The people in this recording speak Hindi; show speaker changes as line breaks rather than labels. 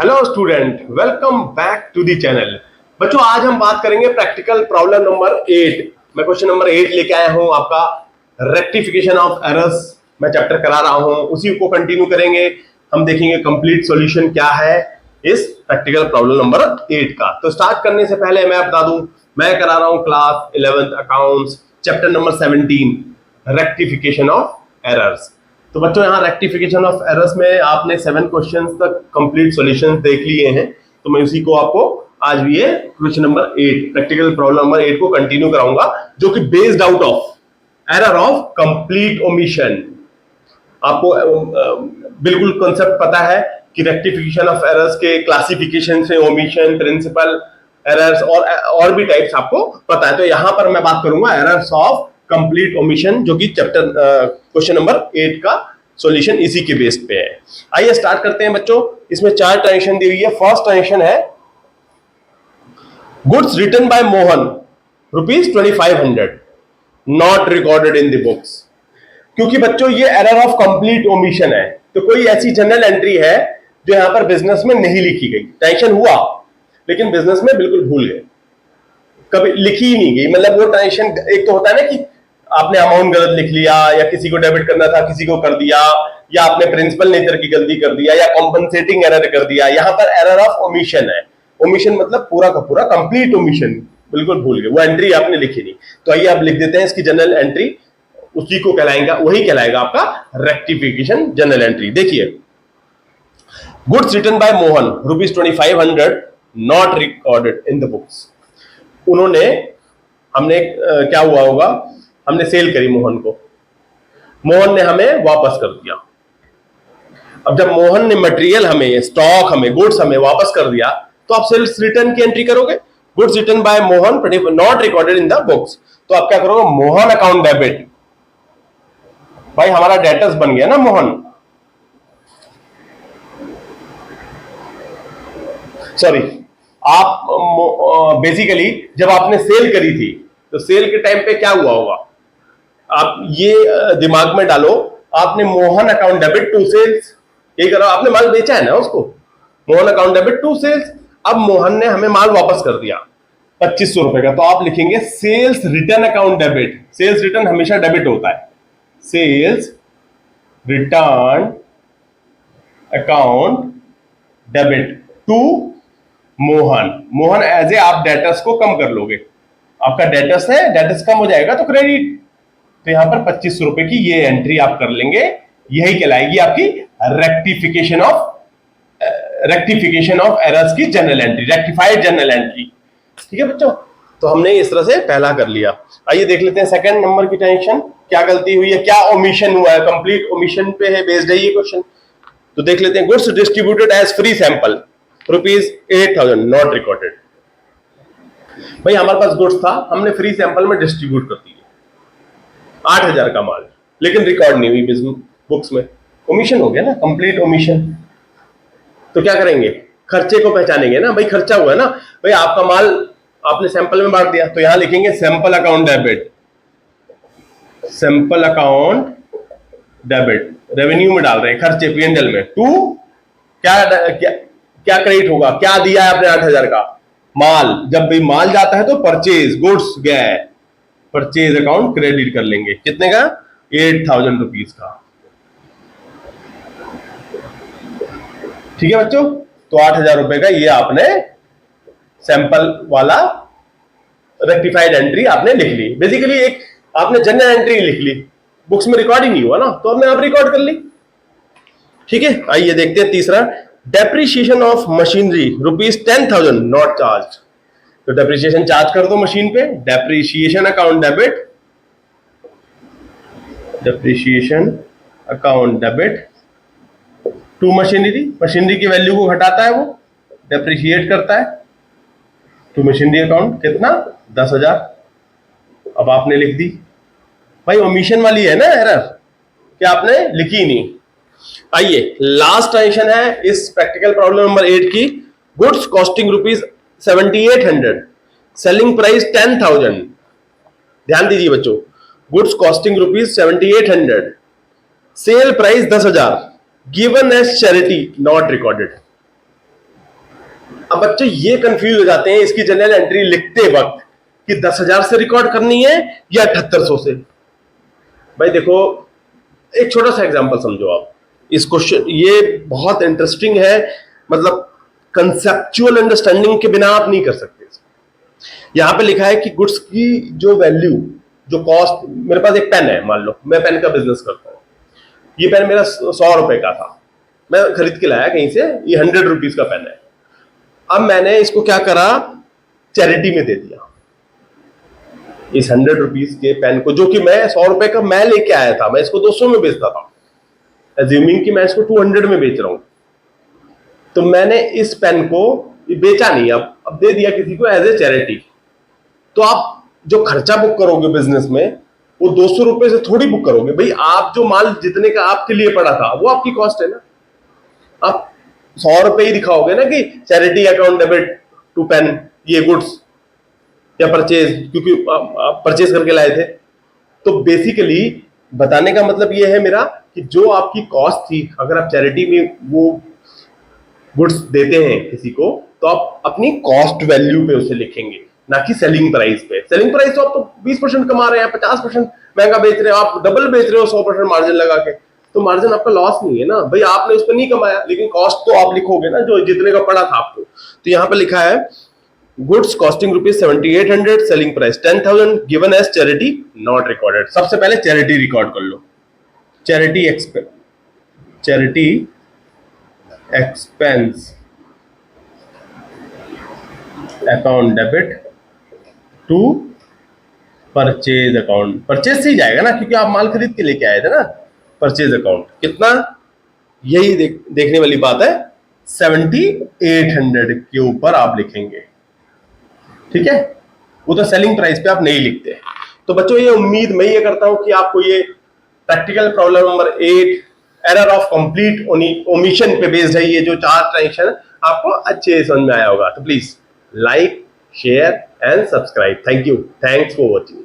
Hello student, welcome back to the channel. बच्चों, आज हम बात करेंगे प्रैक्टिकल प्रॉब्लम नंबर 8। मैं क्वेश्चन नंबर 8 लेके आया हूं आपका, रेक्टिफिकेशन ऑफ एरर्स। मैं चैप्टर करा रहा हूं, उसी को कंटिन्यू करेंगे। हम देखेंगे कंप्लीट सॉल्यूशन क्या है इस प्रैक्टिकल प्रॉब्लम नंबर 8 का। तो स्टार्ट करने से पहले मैं बता दूं, मैं करा रहा हूं class 11th accounts, chapter number 17, rectification of errors. तो बच्चों, यहाँ रेक्टिफिकेशन ऑफ एरर्स में आपने 7 क्वेश्चंस तक कंप्लीट सॉल्यूशंस देख लिए हैं। तो मैं उसी को आपको आज भी ये question number 8, practical problem number 8 को कंटिन्यू कराऊंगा, जो कि based out of error of complete omission. आपको बिल्कुल कॉन्सेप्ट पता है कि रेक्टिफिकेशन ऑफ एरर्स के क्लासिफिकेशन से ओमिशन, प्रिंसिपल एरर्स और भी टाइप्स आपको पता है। तो यहां पर मैं बात करूंगा एरर्स ऑफ कंप्लीट ओमिशन, जो कि चैप्टर क्वेश्चन नंबर 8 का सॉल्यूशन इसी के बेस पे है। आइए स्टार्ट करते हैं बच्चों। इसमें 4 ट्रांजेक्शन दी हुई है। फर्स्ट ट्रांजेक्शन है goods returned by Mohan ₹2500 not recorded in the books. क्योंकि बच्चों ये एरर ऑफ कंप्लीट ओमिशन है, तो कोई ऐसी जनरल एंट्री है जो यहां पर बिजनेस में नहीं लिखी गई। ट्रांजेक्शन हुआ लेकिन बिजनेस में बिल्कुल भूल गए, कभी लिखी ही नहीं गई। मतलब वो ट्रांजेक्शन, एक तो होता है ना कि आपने अमाउंट गलत लिख लिया, या किसी को डेबिट करना था किसी को कर दिया, या आपने प्रिंसिपल नेचर की गलती कर दिया, या कॉम्पनसेटिंग एरर कर दिया। यहां पर एरर ऑफ ओमिशन है। ओमिशन मतलब पूरा का पूरा कंप्लीट ओमिशन, बिल्कुल भूल गए, वो एंट्री आपने लिखी नहीं। तो आइए आप लिख देते हैं इसकी जनरल एंट्री, उसी को कहलाएगा, वही कहलाएगा आपका रेक्टिफिकेशन जनरल एंट्री। देखिए, goods returned by Mohan ₹2500 not recorded in the books. उन्होंने, हमने क्या हुआ होगा, हमने सेल करी मोहन को, मोहन ने हमें वापस कर दिया। अब जब मोहन ने मटेरियल हमें, स्टॉक हमें, गुड्स हमें वापस कर दिया, तो आप सेल्स रिटर्न की एंट्री करोगे। Goods returned by Mohan not recorded in the books. तो आप क्या करोगे, मोहन अकाउंट डेबिट। भाई हमारा डेटर्स बन गया ना मोहन, सॉरी, आप बेसिकली जब आपने सेल करी थी, तो सेल के टाइम पे क्या हुआ होगा, आप ये दिमाग में डालो, आपने Mohan account debit to sales, यही करो, आपने माल बेचा है ना उसको, Mohan account debit to sales. अब मोहन ने हमें माल वापस कर दिया ₹2500 का, तो आप लिखेंगे sales return account debit. Sales return हमेशा डेबिट होता है। Sales return account debit to Mohan. Mohan as a, आप डेटर्स को कम कर लोगे, आपका डेटर्स है, डेटर्स कम हो जाएगा तो क्रेडिट। तो यहां पर ₹2500 की ये एंट्री आप कर लेंगे, यही कहलाएगी आपकी रेक्टिफिकेशन ऑफ एरर्स की general entry, rectified general entry. ठीक है बच्चों, तो हमने इस तरह से पहला कर लिया। आइए देख लेते हैं सेकंड नंबर की ट्रांजेक्शन, क्या गलती हुई है, क्या ओमिशन हुआ है। कंप्लीट ओमिशन पे है बेस्ड है ये क्वेश्चन। तो देख लेते हैं, goods distributed as free sample ₹8000 not recorded. भाई हमारे पास गुड्स था, हमने फ्री सैंपल में डिस्ट्रीब्यूट कर दिए 8000 का माल, लेकिन रिकॉर्ड नहीं हुई बुक्स में। ओमिशन हो गया ना, कंप्लीट ओमिशन। तो क्या करेंगे, खर्चे को पहचानेंगे ना, भाई खर्चा हुआ है ना। भाई आपका माल आपने सैंपल में बांट दिया, तो यहां लिखेंगे sample account debit. Sample account debit, revenue में डाल रहे हैं, खर्चे P&L में। टू क्या क्रेडिट होगा, क्या दिया है आपने 8000 का माल। जब भी माल जाता है तो परचेज, गुड्स गए, परचेज अकाउंट क्रेडिट कर लेंगे। कितने का, ₹8000 का। ठीक है बच्चों, तो ₹8000 का ये आपने सैंपल वाला रेक्टिफाइड एंट्री आपने लिख ली। बेसिकली एक आपने जनरल एंट्री लिख ली, बुक्स में रिकॉर्ड ही नहीं हुआ ना, तो हमने आप रिकॉर्ड कर ली। ठीक है, आइए देखते हैं तीसरा, depreciation of machinery ₹10,000 not charge. तो डेप्रिसिएशन चार्ज कर दो मशीन पे, depreciation account debit, depreciation account debit to machinery. Machinery की वैल्यू को घटाता है, वो डेप्रिशिएट करता है टू मशीनरी अकाउंट। कितना, 10,000। अब आपने लिख दी। भाई ओमिशन वाली है ना एरर, क्या आपने लिखी नहीं। आइए लास्ट ट्रांजेक्शन है इस प्रैक्टिकल प्रॉब्लम नंबर 8 की, गुड्स कॉस्टिंग ₹7800, सेलिंग प्राइस 10,000। ध्यान दीजिए बच्चों, goods costing ₹7800, sale price 10,000, given as charity not recorded. अब बच्चे ये कंफ्यूज हो जाते हैं इसकी जनरल एंट्री लिखते वक्त कि 10,000 से रिकॉर्ड करनी है या 7800 से। भाई देखो, एक छोटा सा एग्जांपल समझो आप। इस क्वेश्चन ये बहुत इंटरेस्टिंग है, मतलब कंसेप्चुअल अंडरस्टैंडिंग के बिना आप नहीं कर सकते। यहां पे लिखा है कि गुड्स की जो वैल्यू, जो कॉस्ट, मेरे पास एक पेन है, मान लो मैं पेन का बिजनेस करता हूं। ये पेन मेरा 100 रुपए का था, मैं खरीद के लाया कहीं से, ये 100 रुपीज का पेन है। अब मैंने इसको क्या करा, चैरिटी में दे दिया। इस 100 रुपीज के पेन को, जो कि मैं 100 रुपए का मैं लेके आया था, मैं इसको 200 में बेचता था, एज्यूमिंग कि मैं इसको 200 में बेच रहा हूं। तो मैंने इस पेन को बेचा नहीं, अब दे दिया किसी को एज ए चैरिटी। तो आप जो खर्चा बुक करोगे बिजनेस में, वो 200 रुपए से थोड़ी बुक करोगे भाई। आप जो माल जितने का आपके लिए पड़ा था वो आपकी कॉस्ट है ना। आप 100 रुपए ही दिखाओगे ना कि charity account debit to pen, ये गुड्स या परचेज, क्योंकि आप परचेज करके लाए थे। तो बेसिकली बताने का मतलब ये है मेरा कि जो आपकी कॉस्ट थी, अगर आप चैरिटी में वो गुड्स देते हैं किसी को, तो आप अपनी कॉस्ट वैल्यू पे उसे लिखेंगे, ना कि सेलिंग प्राइस पे। सेलिंग प्राइस तो आप तो 20% कमा रहे हैं, 50% महंगा बेच रहे हो, आप डबल बेच रहे हो 100% मार्जिन लगा के, तो मार्जिन आपका लॉस नहीं है ना भाई, आपने उस पर नहीं कमाया, लेकिन कॉस्ट तो आप लिखोगे ना जो जितने का पड़ा था आपको। तो यहाँ पे लिखा है goods costing rupees 7800, selling price 10,000, given as charity not recorded. सबसे पहले चैरिटी रिकॉर्ड कर लो। Charity expense account debit to purchase account. Purchase से ही जाएगा ना, क्योंकि आप माल खरीद के लेके आए थे ना। परचेज अकाउंट कितना, यही देखने वाली बात है, 7800 के ऊपर आप लिखेंगे, ठीक है। वो तो सेलिंग प्राइस पे आप नहीं लिखते। तो बच्चों, ये उम्मीद मैं ये करता हूं कि आपको ये practical problem number 8 error of complete omission पे बेस्ड है, ये जो 4 ट्रांजेक्शन आपको अच्छे समझ में आया होगा। तो please like, share and subscribe. Thank you, thanks for watching.